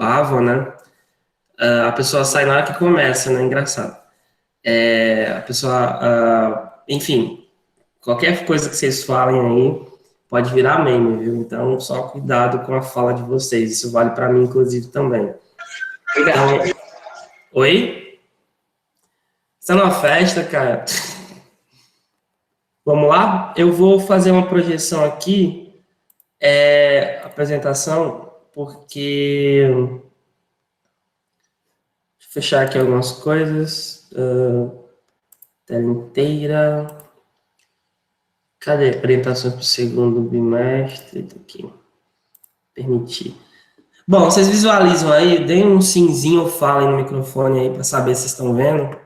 AVA, né? A pessoa sai na hora que começa, né? Engraçado. A pessoa, enfim, qualquer coisa que vocês falem aí pode virar meme, viu? Então, só cuidado com a fala de vocês. Isso vale para mim, inclusive, também. Então, oi? Você tá numa festa, cara? Vamos lá? Eu vou fazer uma projeção aqui, apresentação, porque... Deixa eu fechar aqui algumas coisas. Tela inteira. Cadê? Apresentações para o segundo bimestre. Aqui. Permitir. Bom, vocês visualizam aí, deem um simzinho ou falem no microfone aí para saber se estão vendo.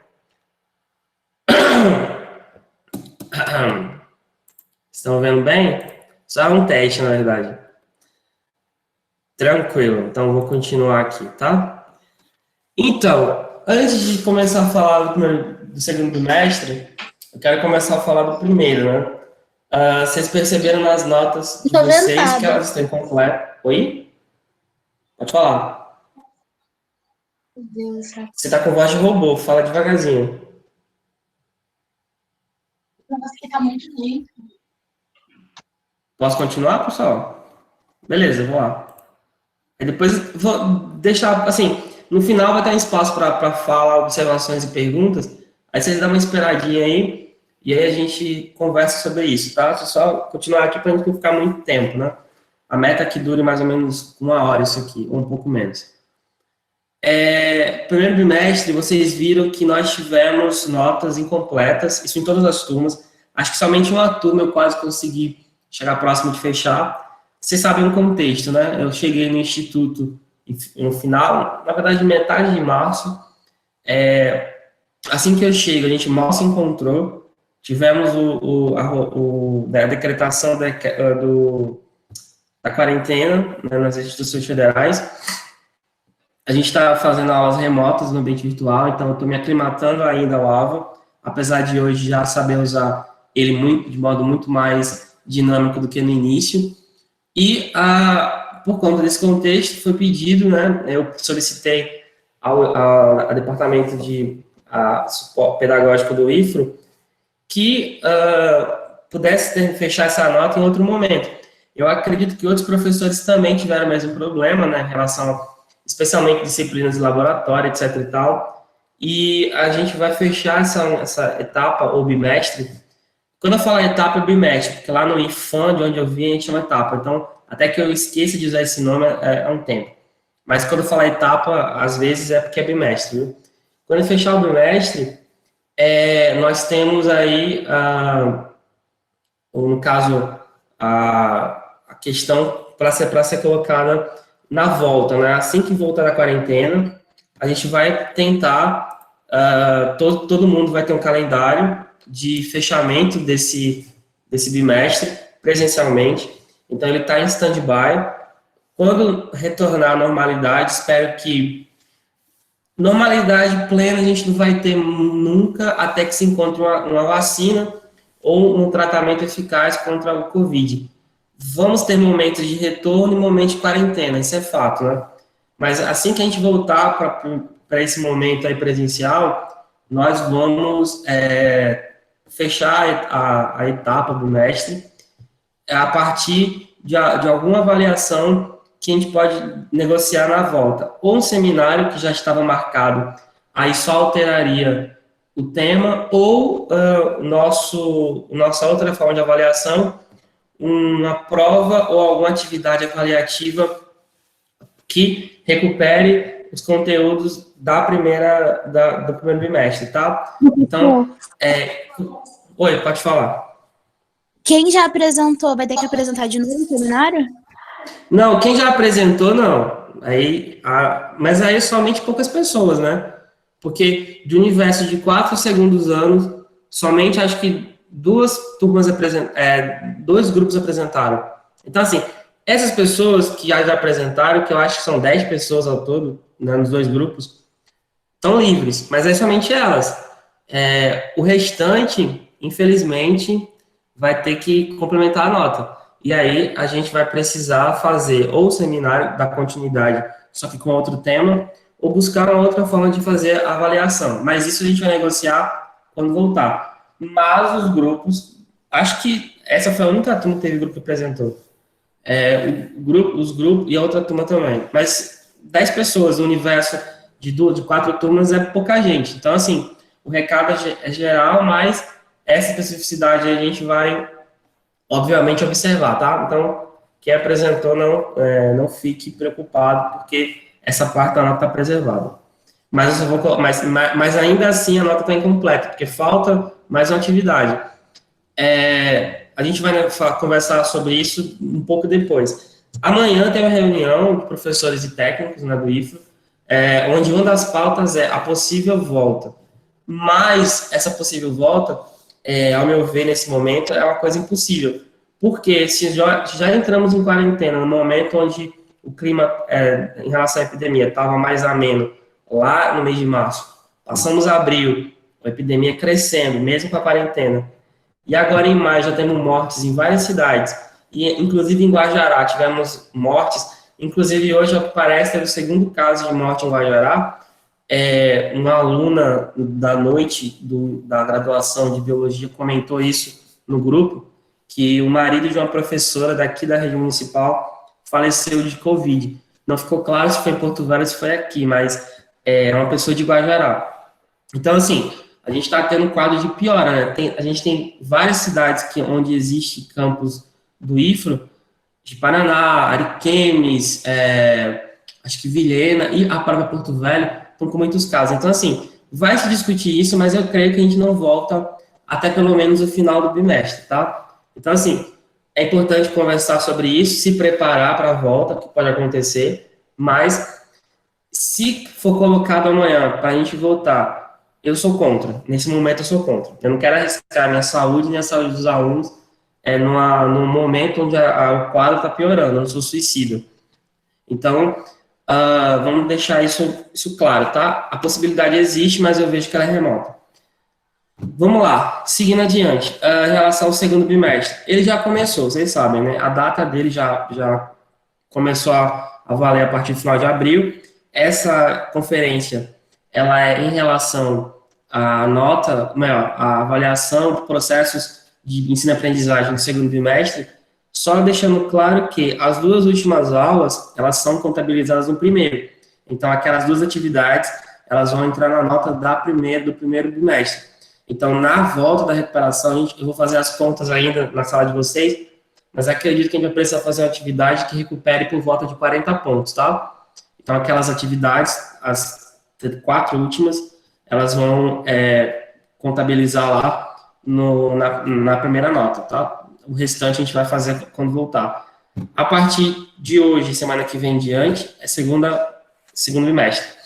Estão vendo bem? Só um teste, na verdade. Tranquilo, então vou continuar aqui, tá? Então, antes de começar a falar do segundo bimestre, eu quero começar a falar do primeiro, né? Vocês perceberam nas notas de vocês que elas estão incompletas. Oi? Pode falar. Você tá com voz de robô, fala devagarzinho. Nossa, que tá muito lento. Posso continuar, pessoal? Beleza, vou lá. Aí depois vou deixar, assim, no final vai ter um espaço para falar, observações e perguntas. Aí vocês dão uma esperadinha aí, e aí a gente conversa sobre isso, tá? Deixa eu só continuar aqui para a gente não ficar muito tempo, né? A meta é que dure mais ou menos 1 hora isso aqui, ou um pouco menos. Primeiro bimestre, vocês viram que nós tivemos notas incompletas, isso em todas as turmas. Acho que somente uma turma eu quase consegui chegar próximo de fechar. Vocês sabem o contexto, né? Eu cheguei no instituto no final, na verdade, metade de março. Assim que eu chego, a gente mal se encontrou. Tivemos a decretação da quarentena, né, nas instituições federais. A gente está fazendo aulas remotas no ambiente virtual, então eu estou me aclimatando ainda ao AVA, apesar de hoje já saber usar ele de modo muito mais dinâmico do que no início. E, por conta desse contexto, foi pedido, né, eu solicitei ao departamento de suporte pedagógico do IFRO que pudesse fechar essa nota em outro momento. Eu acredito que outros professores também tiveram o mesmo problema, né, em relação, especialmente disciplinas de laboratório, etc. e tal, e a gente vai fechar essa etapa, ou bimestre. Quando eu falo etapa, é bimestre, porque lá no IFAM, de onde eu vim, a gente chama etapa. Então, até que eu esqueça de usar esse nome há um tempo. Mas quando eu falar etapa, às vezes é porque é bimestre, viu? Quando eu fechar o bimestre, nós temos aí, no caso, a questão para ser colocada na volta, né? Assim que voltar da quarentena, a gente vai tentar, todo mundo vai ter um calendário de fechamento desse bimestre, presencialmente. Então, ele está em stand-by. Quando retornar à normalidade, espero que normalidade plena a gente não vai ter nunca, até que se encontre uma vacina ou um tratamento eficaz contra o Covid. Vamos ter momentos de retorno e momentos de quarentena, isso é fato, né? Mas assim que a gente voltar para esse momento aí presencial, nós vamos fechar a etapa do mestre a partir de alguma avaliação que a gente pode negociar na volta. Ou um seminário que já estava marcado, aí só alteraria o tema, ou nossa outra forma de avaliação, uma prova ou alguma atividade avaliativa que recupere os conteúdos do primeiro bimestre, tá? Então, oi, pode falar. Quem já apresentou vai ter que apresentar de novo no seminário? Não, quem já apresentou, não. Mas aí somente poucas pessoas, né? Porque de universo de 4 segundos anos, somente acho que dois grupos apresentaram. Então, assim, essas pessoas que já apresentaram, que eu acho que são 10 pessoas ao todo, né, nos 2 grupos, estão livres, mas é somente elas. O restante, infelizmente, vai ter que complementar a nota. E aí a gente vai precisar fazer ou o seminário da continuidade só que com outro tema, ou buscar uma outra forma de fazer a avaliação. Mas isso a gente vai negociar quando voltar. Mas os grupos, acho que essa foi a única turma que teve grupo que apresentou. Os grupos e a outra turma também. Mas 10 pessoas no universo de 4 turmas é pouca gente. Então, assim, o recado é geral, mas essa especificidade a gente vai, obviamente, observar, tá? Então, quem apresentou, não fique preocupado, porque essa parte da nota está preservada. Mas ainda assim, a nota está incompleta, porque falta mais uma atividade. A gente vai conversar sobre isso um pouco depois. Amanhã tem uma reunião de professores e técnicos, né, do IFRO, onde uma das pautas é a possível volta. Mas essa possível volta, ao meu ver, nesse momento, é uma coisa impossível. Porque se já entramos em quarentena, no momento onde o clima, em relação à epidemia, estava mais ameno, lá no mês de março, passamos abril, a epidemia crescendo, mesmo com a quarentena, e agora em maio já temos mortes em várias cidades, e inclusive em Guajará tivemos mortes, inclusive hoje, ao que parece, teve o segundo caso de morte em Guajará, uma aluna da noite da graduação de biologia comentou isso no grupo, que o marido de uma professora daqui da região municipal faleceu de Covid. Não ficou claro se foi em Porto Velho ou se foi aqui, mas é uma pessoa de Guajará. Então, assim, a gente está tendo um quadro de piora, né? A gente tem várias cidades onde existe campus do IFRO, de Paraná, Ariquemes, acho que Vilhena e a própria Porto Velho, estão com muitos casos. Então, assim, vai se discutir isso, mas eu creio que a gente não volta até pelo menos o final do bimestre, tá? Então, assim, é importante conversar sobre isso, se preparar para a volta, que pode acontecer, mas se for colocado amanhã para a gente voltar, eu sou contra. Nesse momento, eu sou contra. Eu não quero arriscar minha saúde nem a saúde dos alunos num momento onde o quadro está piorando, eu não sou suicida. Então, vamos deixar isso claro, tá? A possibilidade existe, mas eu vejo que ela é remota. Vamos lá, seguindo adiante, em relação ao segundo bimestre. Ele já começou, vocês sabem, né? A data dele já começou a valer a partir do final de abril. Essa conferência, ela é em relação à nota, melhor, à avaliação de processos de ensino-aprendizagem do segundo bimestre, só deixando claro que as 2 últimas aulas, elas são contabilizadas no primeiro. Então, aquelas 2 atividades, elas vão entrar na nota do primeiro bimestre. Então, na volta da recuperação, eu vou fazer as contas ainda na sala de vocês, mas acredito que a gente vai precisar fazer uma atividade que recupere por volta de 40 pontos, tá? Então, aquelas atividades, as 4 últimas, elas vão contabilizar lá na primeira nota, tá? O restante a gente vai fazer quando voltar. A partir de hoje, semana que vem em diante, é segundo bimestre.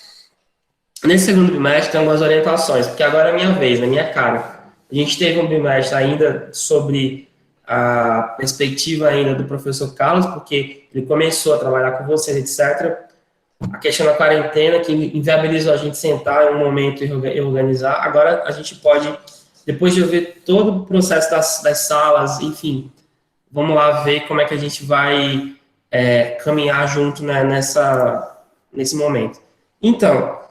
Nesse segundo bimestre tem algumas orientações, porque agora é a minha vez, na minha cara. A gente teve um bimestre ainda sobre a perspectiva ainda do professor Carlos, porque ele começou a trabalhar com vocês, etc. A questão da quarentena, que inviabilizou a gente sentar em um momento e organizar. Agora a gente pode, depois de eu ver todo o processo das salas, enfim, vamos lá ver como é que a gente vai caminhar junto, né, nesse momento. Então,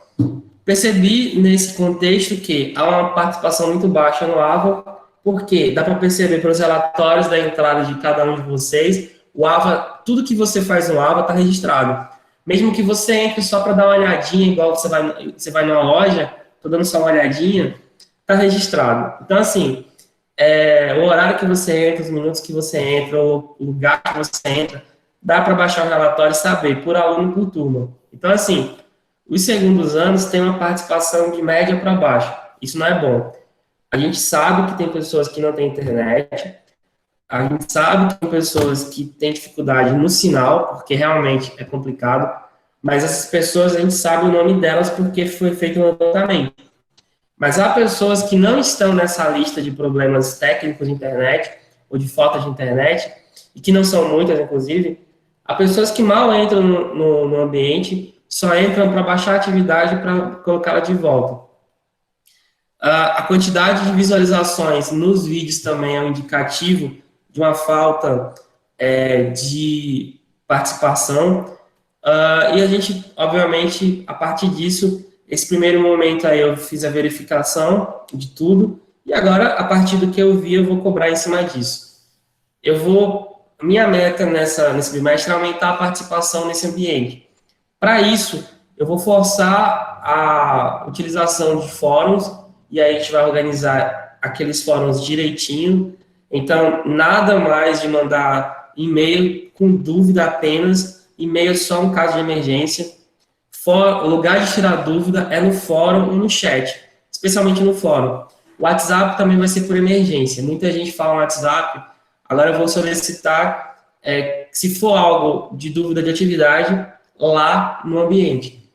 percebi nesse contexto que há uma participação muito baixa no AVA, porque dá para perceber pelos relatórios da entrada de cada um de vocês, o AVA, tudo que você faz no AVA está registrado. Mesmo que você entre só para dar uma olhadinha, igual você vai numa loja, estou dando só uma olhadinha, está registrado. Então, assim, o horário que você entra, os minutos que você entra, o lugar que você entra, dá para baixar o relatório e saber, por aluno e por turma. Então, assim, os segundos anos têm uma participação de média para baixo. Isso não é bom. A gente sabe que tem pessoas que não têm internet, a gente sabe que tem pessoas que têm dificuldade no sinal, porque realmente é complicado, mas essas pessoas, a gente sabe o nome delas porque foi feito um levantamento. Mas há pessoas que não estão nessa lista de problemas técnicos de internet, ou de falta de internet, e que não são muitas, inclusive. Há pessoas que mal entram no ambiente, só entram para baixar a atividade para colocá-la de volta. A quantidade de visualizações nos vídeos também é um indicativo de uma falta de participação. E a gente, obviamente, a partir disso, esse primeiro momento aí eu fiz a verificação de tudo, e agora, a partir do que eu vi, eu vou cobrar em cima disso. Minha meta nesse bimestre é aumentar a participação nesse ambiente. Para isso, eu vou forçar a utilização de fóruns, e aí a gente vai organizar aqueles fóruns direitinho. Então, nada mais de mandar e-mail com dúvida apenas, e-mail só em caso de emergência. O lugar de tirar dúvida é no fórum ou no chat, especialmente no fórum. O WhatsApp também vai ser por emergência. Muita gente fala no WhatsApp. Agora eu vou solicitar, se for algo de dúvida de atividade, lá no ambiente.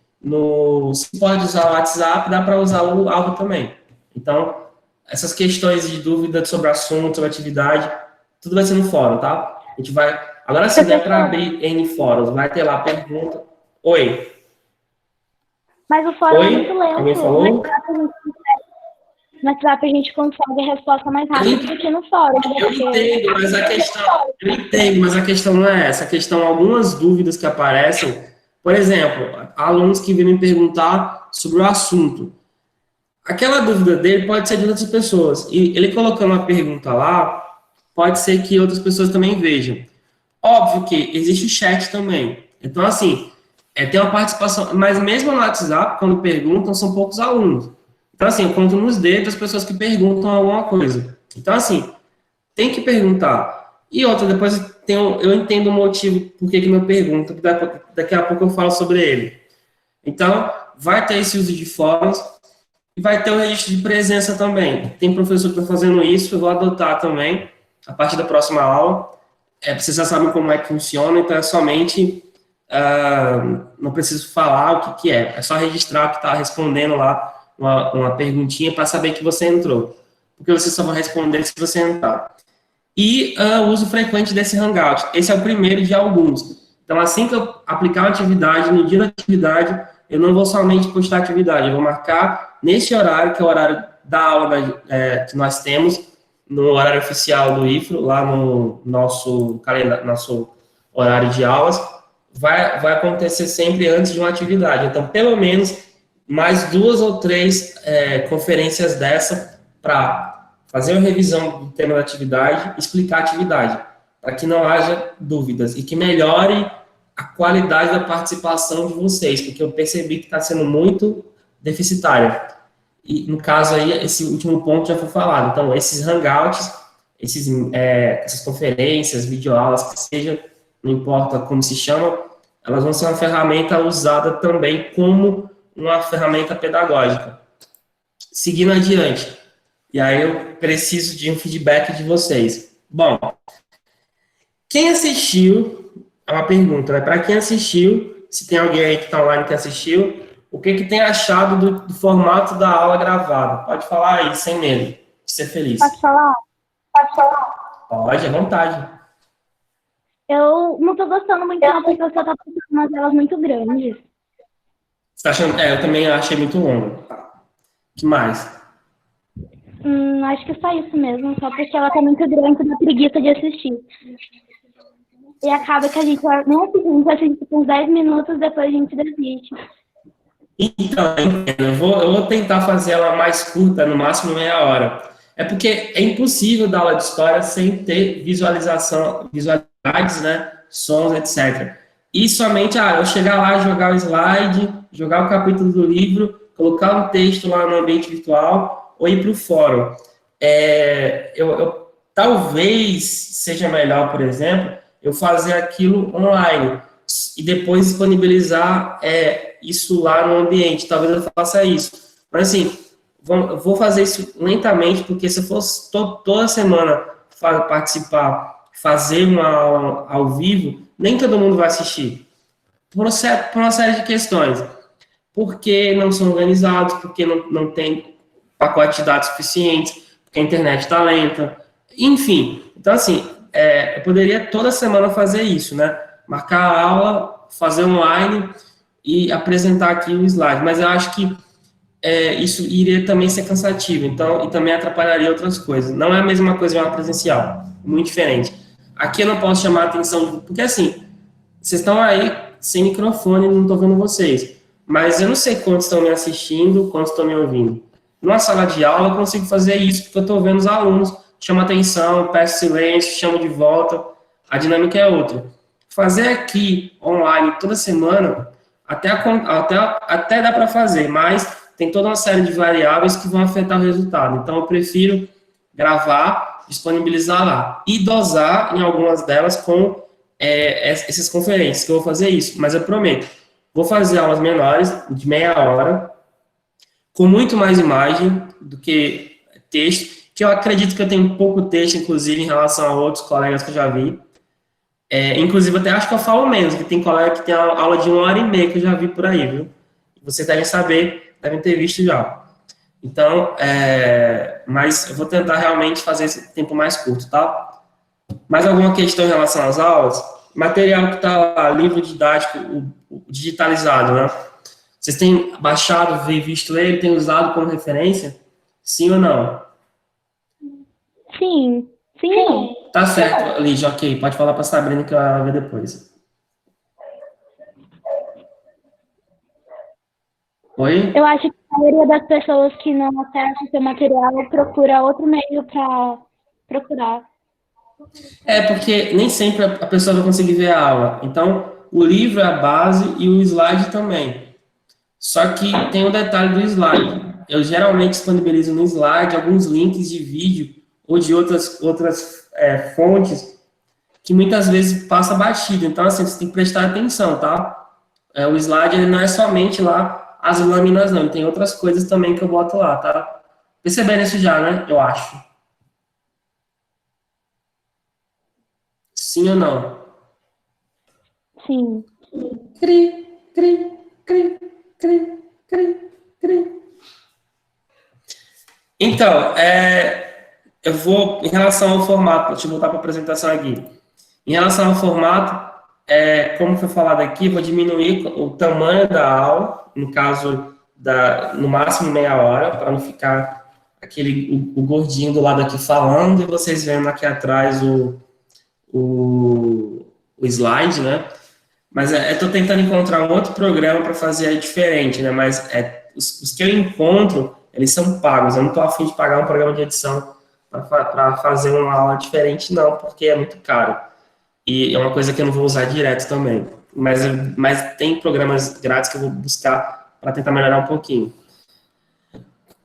Se pode usar o WhatsApp, dá para usar o algo também. Então, essas questões de dúvida sobre assunto, sobre atividade, tudo vai ser no fórum, tá? A gente vai... Agora, se der para abrir N fóruns, vai ter lá pergunta. Oi. Mas o fórum é muito lento. Alguém falou? No WhatsApp a gente consegue a resposta mais rápido do que no fórum. Eu entendo, mas a questão não é essa. A questão, algumas dúvidas que aparecem, por exemplo, alunos que vêm me perguntar sobre o assunto. Aquela dúvida dele pode ser de outras pessoas. E ele colocando uma pergunta lá, pode ser que outras pessoas também vejam. Óbvio que existe o chat também. Então, assim, tem uma participação, mas mesmo no WhatsApp, quando perguntam, são poucos alunos. Então, assim, eu conto nos dedos as pessoas que perguntam alguma coisa. Então, assim, tem que perguntar. E outra, depois eu entendo o motivo por que me pergunta, que daqui a pouco eu falo sobre ele. Então, vai ter esse uso de fóruns e vai ter o registro de presença também. Tem professor que está fazendo isso, eu vou adotar também, a partir da próxima aula. Vocês já sabem como é que funciona, então é somente... não preciso falar o que é. É só registrar que está respondendo lá uma perguntinha para saber que você entrou. Porque você só vai responder se você entrar. E o uso frequente desse Hangout. Esse é o primeiro de alguns. Então, assim que eu aplicar uma atividade, no dia da atividade, eu não vou somente postar atividade, eu vou marcar nesse horário, que é o horário da aula que nós temos, no horário oficial do IFRO, lá no nosso calendário, nosso horário de aulas, vai acontecer sempre antes de uma atividade. Então, pelo menos, mais 2 ou 3 conferências dessa para fazer uma revisão do tema da atividade, explicar a atividade, para que não haja dúvidas e que melhore a qualidade da participação de vocês, porque eu percebi que está sendo muito deficitária. E, no caso aí, esse último ponto já foi falado. Então, esses hangouts, essas conferências, videoaulas, que seja, não importa como se chama, elas vão ser uma ferramenta usada também como uma ferramenta pedagógica. Seguindo adiante. E aí eu preciso de um feedback de vocês. Bom, quem assistiu, é uma pergunta, né? Para quem assistiu, se tem alguém aí que está online que assistiu, o que tem achado do formato da aula gravada? Pode falar aí, sem medo de ser feliz. Pode falar? Pode, à vontade. Eu não estou gostando muito, não, porque você está passando umas telas muito grandes. Você tá achando? Eu também achei muito longo. O que mais? Acho que só isso mesmo, só porque ela tá muito grande e dá preguiça de assistir. E acaba que a gente assiste por uns 10 minutos, depois a gente desiste. Então, eu vou tentar fazer ela mais curta, no máximo meia hora. É porque é impossível dar aula de história sem ter visualidades, né, sons, etc. E somente, eu chegar lá, jogar o slide, jogar o capítulo do livro, colocar um texto lá no ambiente virtual ou ir para o fórum. Talvez seja melhor, por exemplo, eu fazer aquilo online e depois disponibilizar isso lá no ambiente. Talvez eu faça isso. Mas, assim, vou fazer isso lentamente, porque se eu fosse toda semana participar, fazer uma aula ao vivo, nem todo mundo vai assistir. Por uma série de questões. Porque não são organizados, porque não tem pacote de dados suficientes, porque a internet está lenta, enfim. Então, assim, eu poderia toda semana fazer isso, né? Marcar a aula, fazer online e apresentar aqui o slide. Mas eu acho que isso iria também ser cansativo, então, e também atrapalharia outras coisas. Não é a mesma coisa de uma presencial, muito diferente. Aqui eu não posso chamar a atenção, porque assim, vocês estão aí sem microfone, não estou vendo vocês. Mas eu não sei quantos estão me assistindo, quantos estão me ouvindo. Numa sala de aula, eu consigo fazer isso, porque eu estou vendo os alunos, chamo atenção, peço silêncio, chamo de volta, a dinâmica é outra. Fazer aqui, online, toda semana, até dá para fazer, mas tem toda uma série de variáveis que vão afetar o resultado. Então, eu prefiro gravar, disponibilizar lá, e dosar em algumas delas com essas conferências, que eu vou fazer isso, mas eu prometo, vou fazer aulas menores, de meia hora, com muito mais imagem do que texto, que eu acredito que eu tenho pouco texto, inclusive, em relação a outros colegas que eu já vi. Inclusive, até acho que eu falo menos, que tem colega que tem aula de 1h30 que eu já vi por aí, viu? Vocês devem saber, devem ter visto já. Então, mas eu vou tentar realmente fazer esse tempo mais curto, tá? Mais alguma questão em relação às aulas? Material que está lá, livro didático, o digitalizado, né? Vocês têm baixado, visto ele, têm usado como referência? Sim ou não? Sim e não. Tá certo, Lígia, ok. Pode falar para a Sabrina que ela vai ver depois. Oi? Eu acho que a maioria das pessoas que não acessam o seu material procura outro meio para procurar. Porque nem sempre a pessoa vai conseguir ver a aula. Então, o livro é a base e o slide também. Só que tem um detalhe do slide. Eu geralmente disponibilizo no slide alguns links de vídeo ou de outras fontes que muitas vezes passa batido. Então, assim, você tem que prestar atenção, tá? O slide ele não é somente lá as lâminas, não. Ele tem outras coisas também que eu boto lá, tá? Percebendo isso já, né? Eu acho. Sim ou não? Sim. Cri, cri, cri, cri, cri, cri. Então, eu vou, em relação ao formato, deixa eu voltar para a apresentação aqui. Em relação ao formato, como foi falado aqui, vou diminuir o tamanho da aula, no caso, no máximo meia hora, para não ficar o gordinho do lado aqui falando, e vocês vendo aqui atrás o slide, né? Mas estou tentando encontrar um outro programa para fazer diferente, né? Mas os que eu encontro, eles são pagos. Eu não estou a fim de pagar um programa de edição para fazer uma aula diferente, não, porque é muito caro. E é uma coisa que eu não vou usar direto também. Mas tem programas grátis que eu vou buscar para tentar melhorar um pouquinho.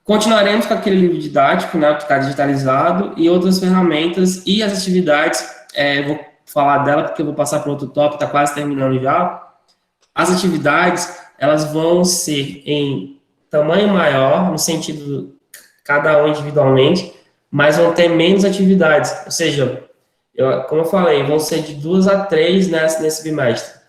Continuaremos com aquele livro didático, né, que está digitalizado, e outras ferramentas e as atividades. Vou falar dela porque eu vou passar para outro tópico, está quase terminando já. As atividades, elas vão ser em tamanho maior, no sentido cada um individualmente, mas vão ter menos atividades. Ou seja, como eu falei, vão ser de 2 a 3 nesse bimestre.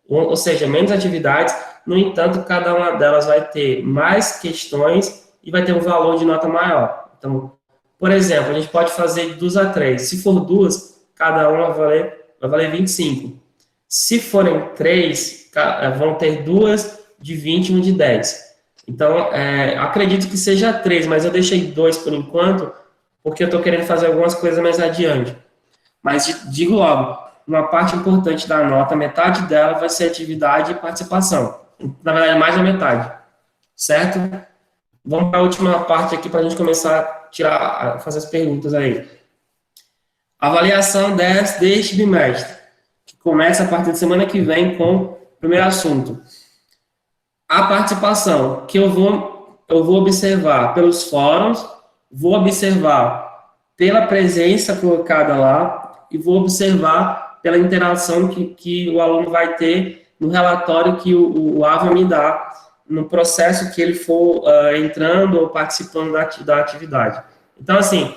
Ou seja, menos atividades, no entanto, cada uma delas vai ter mais questões e vai ter um valor de nota maior. Então, por exemplo, a gente pode fazer de 2 a 3. Se for 2, cada uma vai valer 25. Se forem 3, vão ter 2 de 20 e 1 de 10. Então, acredito que seja 3, mas eu deixei 2 por enquanto, porque eu estou querendo fazer algumas coisas mais adiante. Mas digo logo, uma parte importante da nota, metade dela vai ser atividade e participação. Na verdade, mais da metade. Certo? Vamos para a última parte aqui para a gente começar a fazer as perguntas aí. Avaliação deste bimestre, que começa a partir da semana que vem com o primeiro assunto. A participação, que eu vou observar pelos fóruns, vou observar pela presença colocada lá e vou observar pela interação que o aluno vai ter no relatório que o AVA me dá no processo que ele for entrando ou participando da atividade. Então, assim,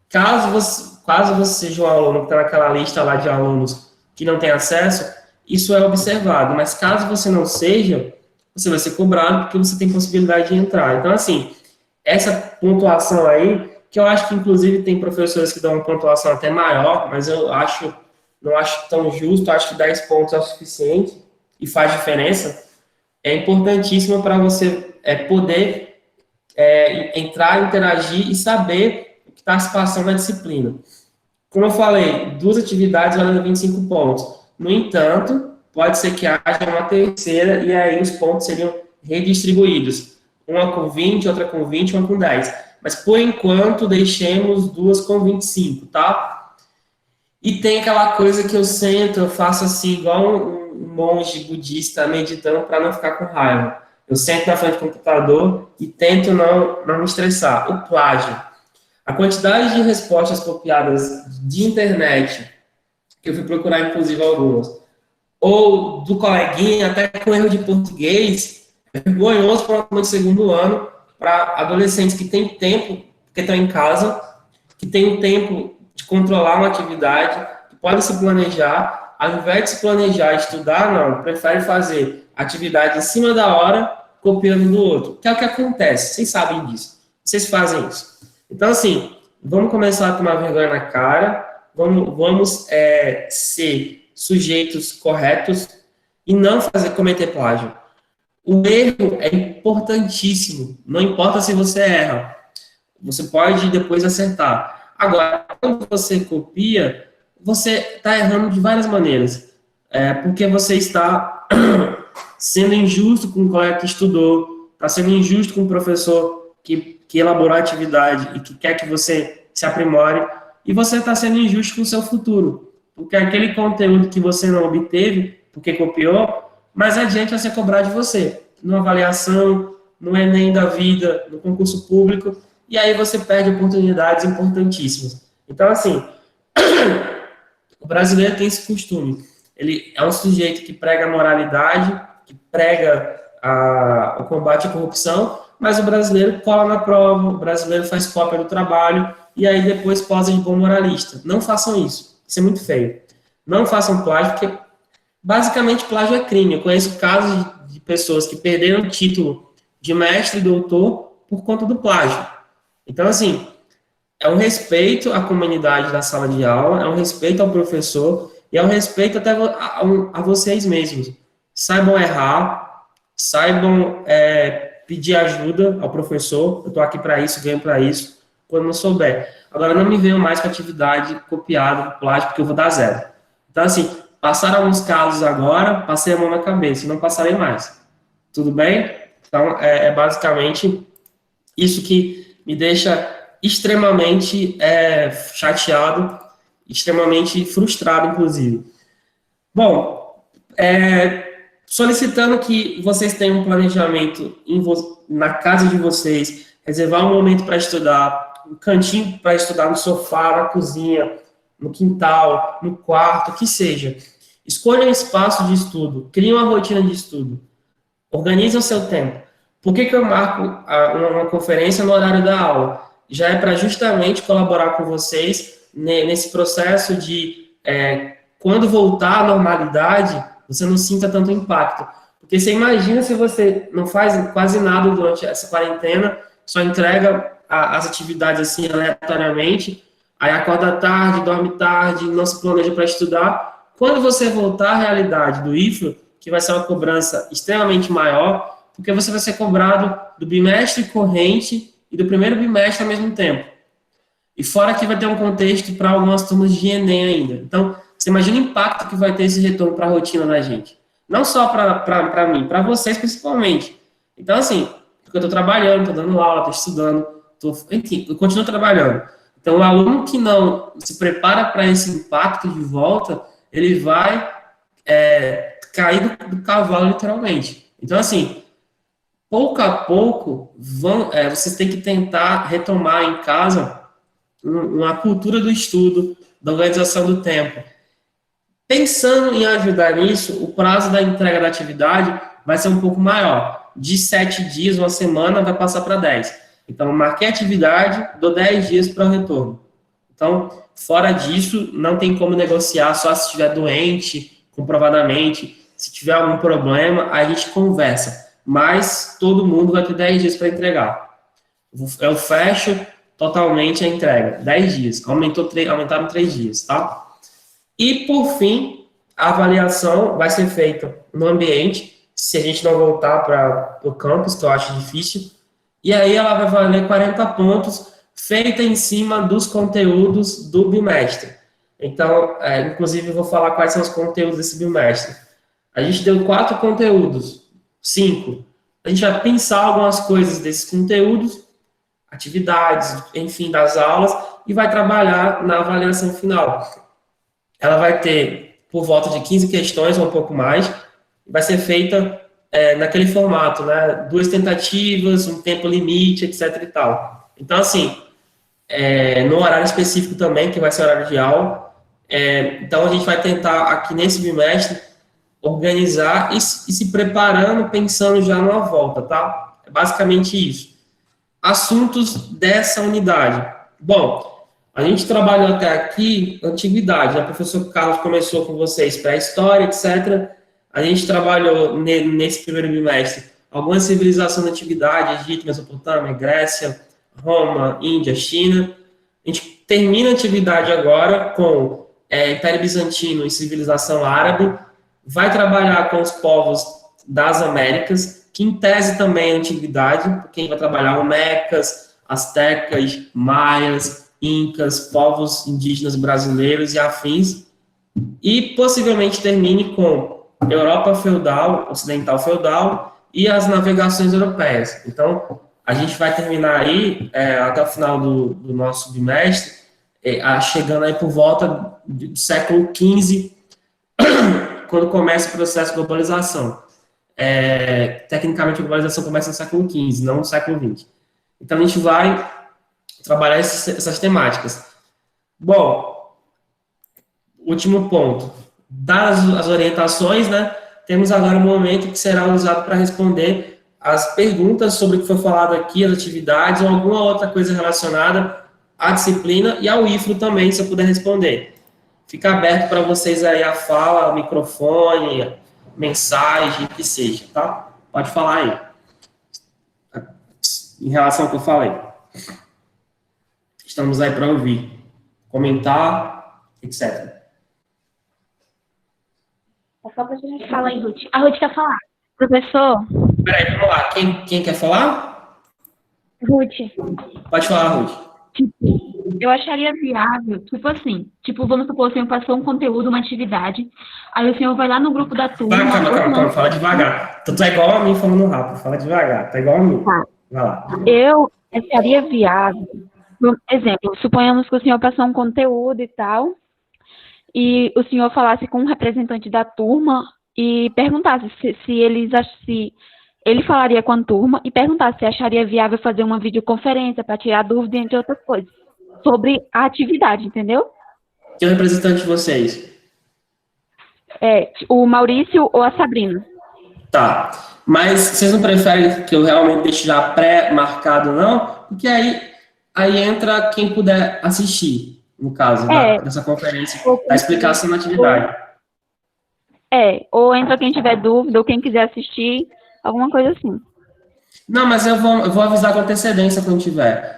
caso você seja um aluno que está naquela lista lá de alunos que não tem acesso, isso é observado, mas caso você não seja, você vai ser cobrado porque você tem possibilidade de entrar. Então, assim, essa pontuação aí, que eu acho que, inclusive, tem professores que dão uma pontuação até maior, mas eu não acho tão justo, acho que 10 pontos é o suficiente e faz diferença, é importantíssimo para você poder entrar, interagir e saber o que está se passando na disciplina. Como eu falei, 2 atividades valendo 25 pontos. No entanto, pode ser que haja uma terceira, e aí os pontos seriam redistribuídos. Uma com 20, outra com 20, uma com 10. Mas, por enquanto, deixemos 2 com 25, tá? E tem aquela coisa que eu sento, eu faço assim, igual um monge budista meditando para não ficar com raiva. Eu sento na frente do computador e tento não me estressar. O plágio. A quantidade de respostas copiadas de internet, que eu fui procurar, inclusive, algumas, ou do coleguinha, até com erro de português, é vergonhoso para um aluno de segundo ano, para adolescentes que têm tempo, que estão em casa, que têm o tempo de controlar uma atividade, que podem se planejar, ao invés de se planejar e estudar, não, prefere fazer atividade em cima da hora, copiando do outro, que é o que acontece, vocês sabem disso, vocês fazem isso. Então, assim, vamos começar a tomar vergonha na cara, vamos ser sujeitos corretos e não cometer plágio. O erro é importantíssimo, não importa se você erra, você pode depois acertar. Agora, quando você copia, você está errando de várias maneiras, porque você está sendo injusto com o colega que estudou, está sendo injusto com o professor que elaborou a atividade e que quer que você se aprimore, e você está sendo injusto com o seu futuro, porque aquele conteúdo que você não obteve, porque copiou, mais adiante vai ser cobrar de você, numa avaliação, no Enem da vida, no concurso público, e aí você perde oportunidades importantíssimas. Então, assim, o brasileiro tem esse costume, ele é um sujeito que prega a moralidade, que prega o combate à corrupção, mas o brasileiro cola na prova, o brasileiro faz cópia do trabalho, e aí depois posa de bom moralista. Não façam isso, isso é muito feio. Não façam plágio, porque basicamente plágio é crime. Eu conheço casos de pessoas que perderam o título de mestre e doutor por conta do plágio. Então, assim, é um respeito à comunidade da sala de aula, é um respeito ao professor, e é um respeito até a vocês mesmos. Saibam errar, saibam pedir ajuda ao professor, eu estou aqui para isso, ganho para isso, quando não souber. Agora, não me venham mais com atividade copiada, plágio, porque eu vou dar 0. Então, assim, passaram alguns casos agora, passei a mão na cabeça, não passarei mais. Tudo bem? Então, é basicamente isso que me deixa extremamente chateado, extremamente frustrado, inclusive. Bom, solicitando que vocês tenham um planejamento na casa de vocês, reservar um momento para estudar, um cantinho para estudar no sofá, na cozinha, no quintal, no quarto, que seja. Escolham um espaço de estudo, criem uma rotina de estudo, organizem o seu tempo. Por que eu marco uma conferência no horário da aula? Já é para justamente colaborar com vocês nesse processo de, quando voltar à normalidade, você não sinta tanto impacto. Porque você imagina se você não faz quase nada durante essa quarentena, só entrega as atividades assim aleatoriamente, aí acorda tarde, dorme tarde, não se planeja para estudar. Quando você voltar à realidade do IFRO, que vai ser uma cobrança extremamente maior, porque você vai ser cobrado do bimestre corrente e do primeiro bimestre ao mesmo tempo. E fora que vai ter um contexto para algumas turmas de Enem ainda. Então, você imagina o impacto que vai ter esse retorno para a rotina da gente. Não só para mim, para vocês principalmente. Então, assim, porque eu estou trabalhando, estou dando aula, estou estudando, enfim, eu continuo trabalhando. Então, o aluno que não se prepara para esse impacto de volta, ele vai cair do cavalo, literalmente. Então, assim, pouco a pouco, vocês têm que tentar retomar em casa uma cultura do estudo, da organização do tempo. Pensando em ajudar nisso, o prazo da entrega da atividade vai ser um pouco maior. De 7 dias, uma semana, vai passar para 10. Então, marquei a atividade, dou 10 dias para o retorno. Então, fora disso, não tem como negociar, só se estiver doente, comprovadamente. Se tiver algum problema, aí a gente conversa. Mas todo mundo vai ter 10 dias para entregar. Eu fecho totalmente a entrega. 10 dias. Aumentaram 3 dias, tá? E, por fim, a avaliação vai ser feita no ambiente, se a gente não voltar para o campus, que eu acho difícil. E aí ela vai valer 40 pontos, feita em cima dos conteúdos do bimestre. Então, inclusive, eu vou falar quais são os conteúdos desse bimestre. A gente deu 4 conteúdos, 5. A gente vai pensar algumas coisas desses conteúdos, atividades, enfim, das aulas, e vai trabalhar na avaliação final. Ela vai ter por volta de 15 questões ou um pouco mais, vai ser feita naquele formato, né? 2 tentativas, um tempo limite, etc e tal. Então, assim, no horário específico também, que vai ser horário de aula. Então, a gente vai tentar, aqui nesse bimestre, organizar e se preparando, pensando já numa volta, tá? É basicamente isso. Assuntos dessa unidade. Bom, a gente trabalhou até aqui antiguidade, né? O professor Carlos começou com vocês pré-história, etc. A gente trabalhou nesse primeiro bimestre algumas civilizações da antiguidade, Egito, Mesopotâmia, Grécia, Roma, Índia, China. A gente termina a atividade agora com Império Bizantino e civilização árabe. Vai trabalhar com os povos das Américas, que em tese também é antiguidade, porque a gente vai trabalhar olmecas, astecas, maias, incas, povos indígenas brasileiros e afins, e possivelmente termine com Europa feudal, ocidental feudal e as navegações europeias. Então, a gente vai terminar aí, até o final do nosso bimestre, chegando aí por volta do século XV, quando começa o processo de globalização. Tecnicamente, a globalização começa no século XV, não no século XX. Então, a gente vai trabalhar essas temáticas. Bom, último ponto. Dadas as orientações, né, temos agora um momento que será usado para responder as perguntas sobre o que foi falado aqui, as atividades, ou alguma outra coisa relacionada à disciplina e ao IFRO também, se eu puder responder. Fica aberto para vocês aí a fala, o microfone, mensagem, o que seja, tá? Pode falar aí. Em relação ao que eu falei. Estamos aí para ouvir, comentar, etc. Só pra gente falar aí, Ruth. A Ruth quer falar. Professor? Peraí, vamos lá. Quem quer falar? Ruth. Pode falar, Ruth. Eu acharia viável, tipo assim, vamos supor, o senhor passou um conteúdo, uma atividade, aí o senhor vai lá no grupo da turma... Calma, fala devagar. Tu é igual a mim falando rápido, fala devagar, tá igual a mim. Tá. Vai lá. Eu acharia viável, por exemplo, suponhamos que o senhor passou um conteúdo e tal, e o senhor falasse com um representante da turma e perguntasse se ele falaria com a turma e perguntasse se acharia viável fazer uma videoconferência para tirar dúvida, entre outras coisas, sobre a atividade, entendeu? Quem é o representante de vocês? O Maurício ou a Sabrina. Tá. Mas vocês não preferem que eu realmente deixe já pré-marcado, não? Porque aí entra quem puder assistir, no caso, dessa conferência, da explicação da atividade. Ou entra quem tiver dúvida, ou quem quiser assistir, alguma coisa assim. Não, mas eu vou avisar com antecedência quando tiver.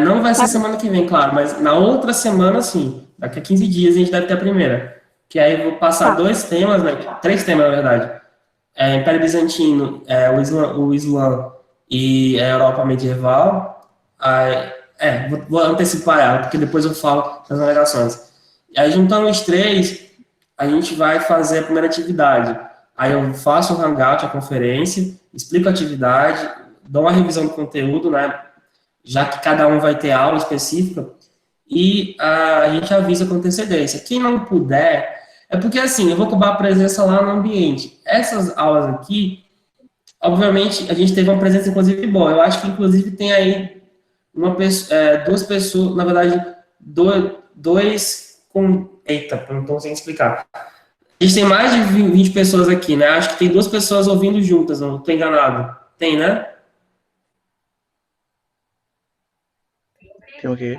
Não vai ser semana que vem, claro, mas na outra semana, sim. Daqui a 15 dias a gente deve ter a primeira. Que aí eu vou passar 2 temas, né? 3 temas, na verdade. Império Bizantino, o Islã e a Europa medieval. Vou antecipar ela, porque depois eu falo das navegações. Aí, juntando os 3, a gente vai fazer a primeira atividade. Aí eu faço o hangout, a conferência, explico a atividade, dou uma revisão do conteúdo, né? Já que cada um vai ter aula específica, e a gente avisa com antecedência. Quem não puder, porque assim, eu vou cobrar a presença lá no ambiente. Essas aulas aqui, obviamente, a gente teve uma presença, inclusive, boa. Eu acho que, inclusive, tem aí 2 pessoas, na verdade, dois com... Eita, não estou sem explicar. A gente tem mais de 20 pessoas aqui, né? Acho que tem 2 pessoas ouvindo juntas, não estou enganado. Tem, né? Tem o quê?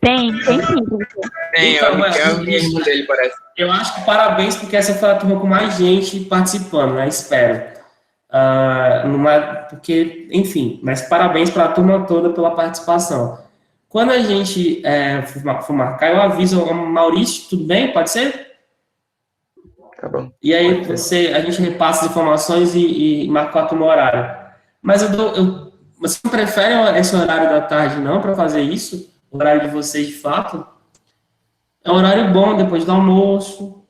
Tem sim, professor. Tem, Então, é o mesmo dele, parece. Eu acho que parabéns, porque essa foi a turma com mais gente participando, né? Espero. Porque, enfim, mas parabéns para a turma toda pela participação. Quando a gente for marcar, eu aviso ao Maurício, tudo bem? Pode ser? Tá bom. E aí a gente repassa as informações e marca a turma horário. Mas você não prefere esse horário da tarde, não, para fazer isso? O horário de vocês, de fato? É um horário bom, depois do almoço,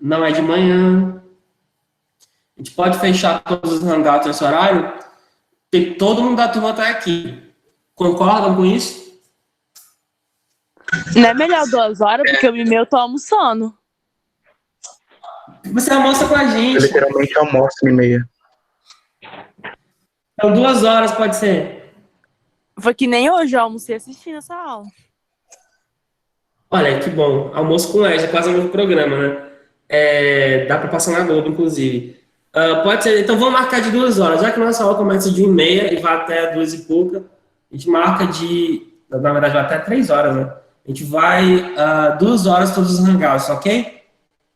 não é de manhã. A gente pode fechar todos os hangouts nesse horário, porque todo mundo da turma está aqui. Concordam com isso? Não é melhor 2 horas, porque o meu tô almoçando. Você almoça com a Eu gente. literalmente almoço 1h30. Então, 2 horas pode ser. Foi que nem hoje eu almocei assistindo essa aula. Olha, que bom. Almoço com o Ed, é quase o mesmo programa, né? Dá para passar na Globo, inclusive. Pode ser. Então, vamos marcar de 2 horas. Já que nossa aula começa de 1h30 e vai até 2 e pouca, a gente marca de... Na verdade, vai até 3 horas, né? A gente vai 2 horas todos os hangouts, ok?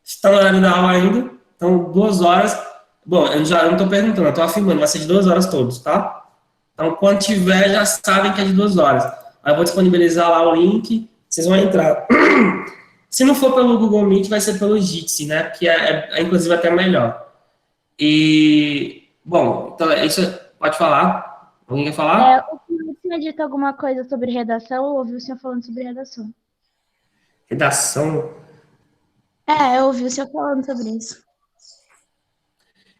Está no horário da aula ainda. Então, 2 horas... Bom, eu não estou perguntando, eu estou afirmando. Vai ser de 2 horas todos, tá? Então, quando tiver, já sabem que é de 2 horas. Aí eu vou disponibilizar lá o link, vocês vão entrar. Se não for pelo Google Meet, vai ser pelo Jitsi, né? Que é inclusive até melhor. E, bom, então isso pode falar? Alguém quer falar? O senhor tinha dito alguma coisa sobre redação, ou ouvi o senhor falando sobre redação? Redação. Eu ouvi o senhor falando sobre isso.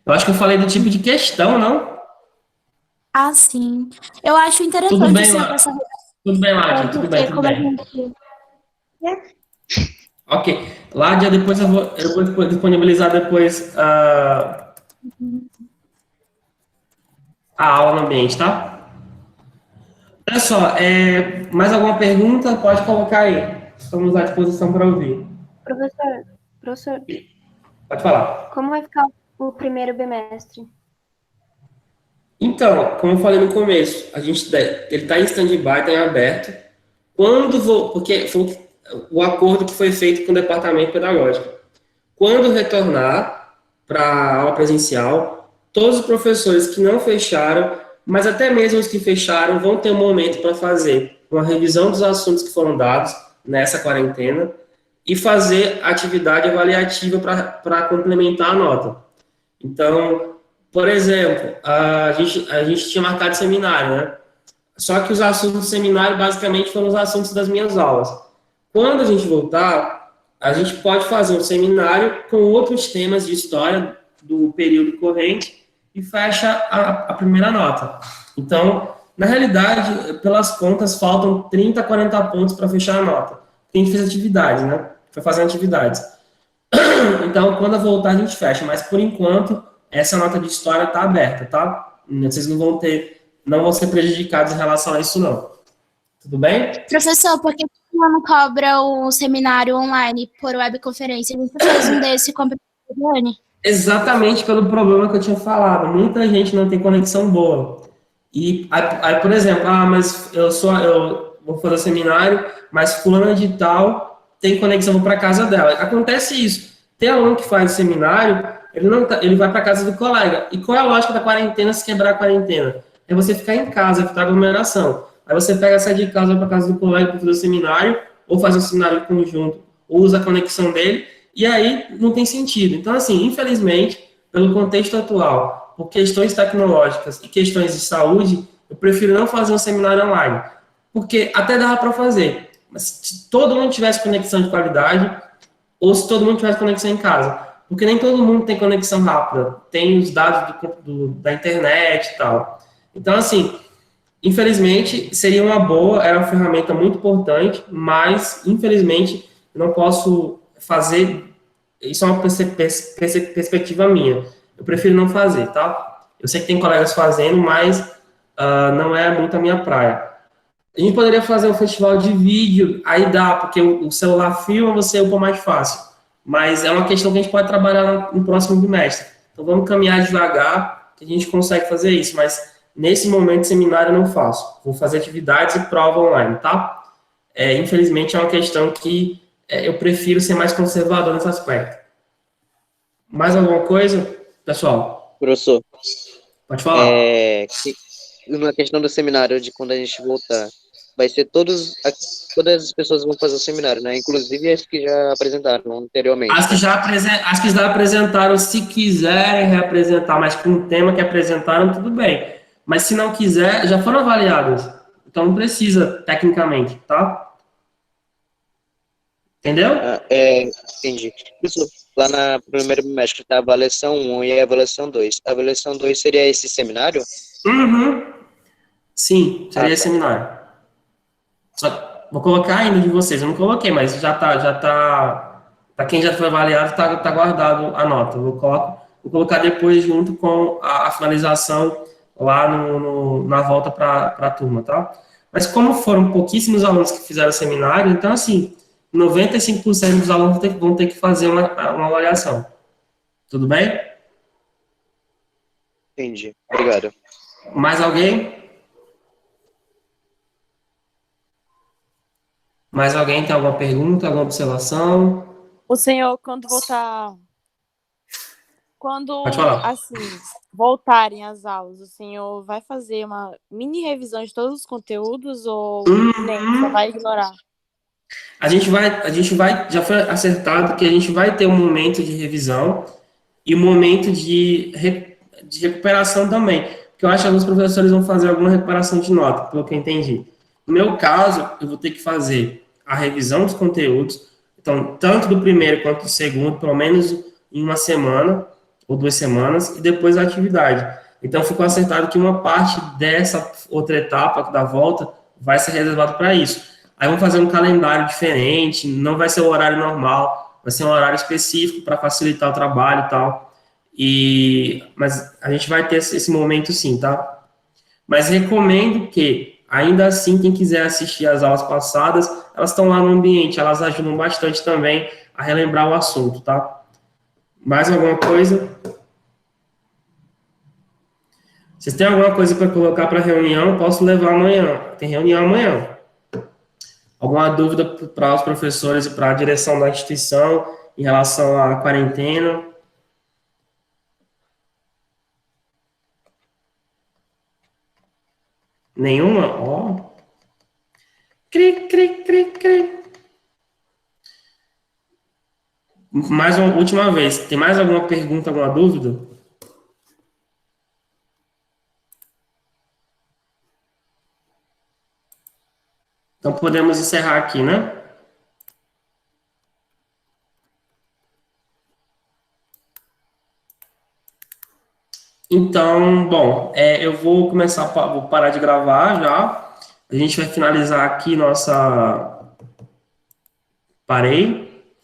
Eu acho que eu falei do tipo de questão, não? Ah, sim. Eu acho Tudo interessante bem, o senhor Lá. passar. Tudo bem, Ládia, tudo bem, Porque tudo como a bem. gente... Ok. Ládia, depois eu vou disponibilizar depois a aula no ambiente, tá? Olha só, mais alguma pergunta? Pode colocar aí. Estamos à disposição para ouvir. Professor, Pode falar. como vai ficar o primeiro bimestre? Então, como eu falei no começo, ele está em stand-by, está em aberto. Porque foi o acordo que foi feito com o departamento pedagógico. Quando retornar para a aula presencial, todos os professores que não fecharam, mas até mesmo os que fecharam, vão ter um momento para fazer uma revisão dos assuntos que foram dados nessa quarentena e fazer atividade avaliativa para complementar a nota. Então, por exemplo, a gente tinha marcado seminário, né? Só que os assuntos do seminário, basicamente, foram os assuntos das minhas aulas. Quando a gente voltar, a gente pode fazer um seminário com outros temas de história do período corrente e fecha a primeira nota. Então, na realidade, pelas contas, faltam 30, 40 pontos para fechar a nota. A gente fez atividades, né? Foi fazendo atividades. Então, quando eu voltar, a gente fecha. Mas, por enquanto, essa nota de história está aberta, tá? Vocês não vão ser prejudicados em relação a isso, não. Tudo bem? Professor, por que você não cobra o seminário online por webconferência? A gente fez um desse com a Dani. Exatamente pelo problema que eu tinha falado. Muita gente não tem conexão boa. E aí, por exemplo, mas eu vou fazer o seminário, mas fulana de tal tem conexão, vou para casa dela. Acontece isso. Tem aluno que faz o seminário, ele vai para casa do colega. E qual é a lógica da quarentena se quebrar a quarentena? É você ficar em casa, evitar aglomeração. Aí você pega, sai de casa, vai para casa do colega para fazer o seminário, ou faz um seminário conjunto, ou usa a conexão dele, e aí não tem sentido. Então, assim, infelizmente, pelo contexto atual, por questões tecnológicas e questões de saúde, eu prefiro não fazer um seminário online. Porque até dava para fazer, mas se todo mundo tivesse conexão de qualidade, ou se todo mundo tivesse conexão em casa. Porque nem todo mundo tem conexão rápida, tem os dados da internet e tal. Então, assim, infelizmente, seria uma boa, é uma ferramenta muito importante, mas, infelizmente, eu não posso fazer, isso é uma perspectiva minha, eu prefiro não fazer, tá? Eu sei que tem colegas fazendo, mas não é muito a minha praia. A gente poderia fazer um festival de vídeo, aí dá, porque o celular filma, você upa mais fácil, mas é uma questão que a gente pode trabalhar no próximo bimestre. Então, vamos caminhar devagar, que a gente consegue fazer isso, mas nesse momento, seminário eu não faço. Vou fazer atividades e prova online, tá? Infelizmente, é uma questão que eu prefiro ser mais conservador nesse aspecto. Mais alguma coisa, pessoal? Professor, Pode falar. na questão do seminário, de quando a gente voltar, vai ser todas as pessoas vão fazer o seminário, né? Inclusive as que já apresentaram anteriormente. As que já apresentaram, se quiserem reapresentar, mas com o tema que apresentaram, tudo bem. Mas se não quiser, já foram avaliadas. Então não precisa, tecnicamente, tá? Entendeu? Entendi. Professor, lá na primeiro bimestre tá a avaliação 1 e a avaliação 2. A avaliação 2 seria esse seminário? Uhum. Sim, seria esse tá. seminário. Só vou colocar ainda de vocês, eu não coloquei, mas já tá, para quem já foi avaliado, tá guardado a nota. Vou colocar depois junto com a finalização lá na volta para a turma, tá? Mas como foram pouquíssimos alunos que fizeram o seminário, então, assim, 95% dos alunos vão ter que fazer uma avaliação. Tudo bem? Entendi. Obrigado. Mais alguém? Mais alguém tem alguma pergunta, alguma observação? O senhor, quando voltar. Quando, Pode falar. assim, voltarem as aulas, o senhor vai fazer uma mini revisão de todos os conteúdos ou nem, só vai ignorar? A gente vai, já foi acertado que a gente vai ter um momento de revisão e um momento de recuperação também, porque eu acho que alguns professores vão fazer alguma recuperação de nota, pelo que eu entendi. No meu caso, eu vou ter que fazer a revisão dos conteúdos, então, tanto do primeiro quanto do segundo, pelo menos em uma semana ou 2 semanas, e depois a atividade. Então, ficou acertado que uma parte dessa outra etapa da volta vai ser reservada para isso. Aí vamos fazer um calendário diferente, não vai ser o horário normal, vai ser um horário específico para facilitar o trabalho e tal. Mas a gente vai ter esse momento sim, tá? Mas recomendo que, ainda assim, quem quiser assistir às aulas passadas, elas estão lá no ambiente, elas ajudam bastante também a relembrar o assunto, tá? Mais alguma coisa? Vocês têm alguma coisa para colocar para reunião? Posso levar amanhã. Tem reunião amanhã. Alguma dúvida para os professores e para a direção da instituição em relação à quarentena? Nenhuma? Ó. Cri, cri, cri, cri. Mais uma última vez. Tem mais alguma pergunta, alguma dúvida? Então podemos encerrar aqui, né? Então, bom, eu vou vou parar de gravar já. A gente vai finalizar aqui nossa... Parei.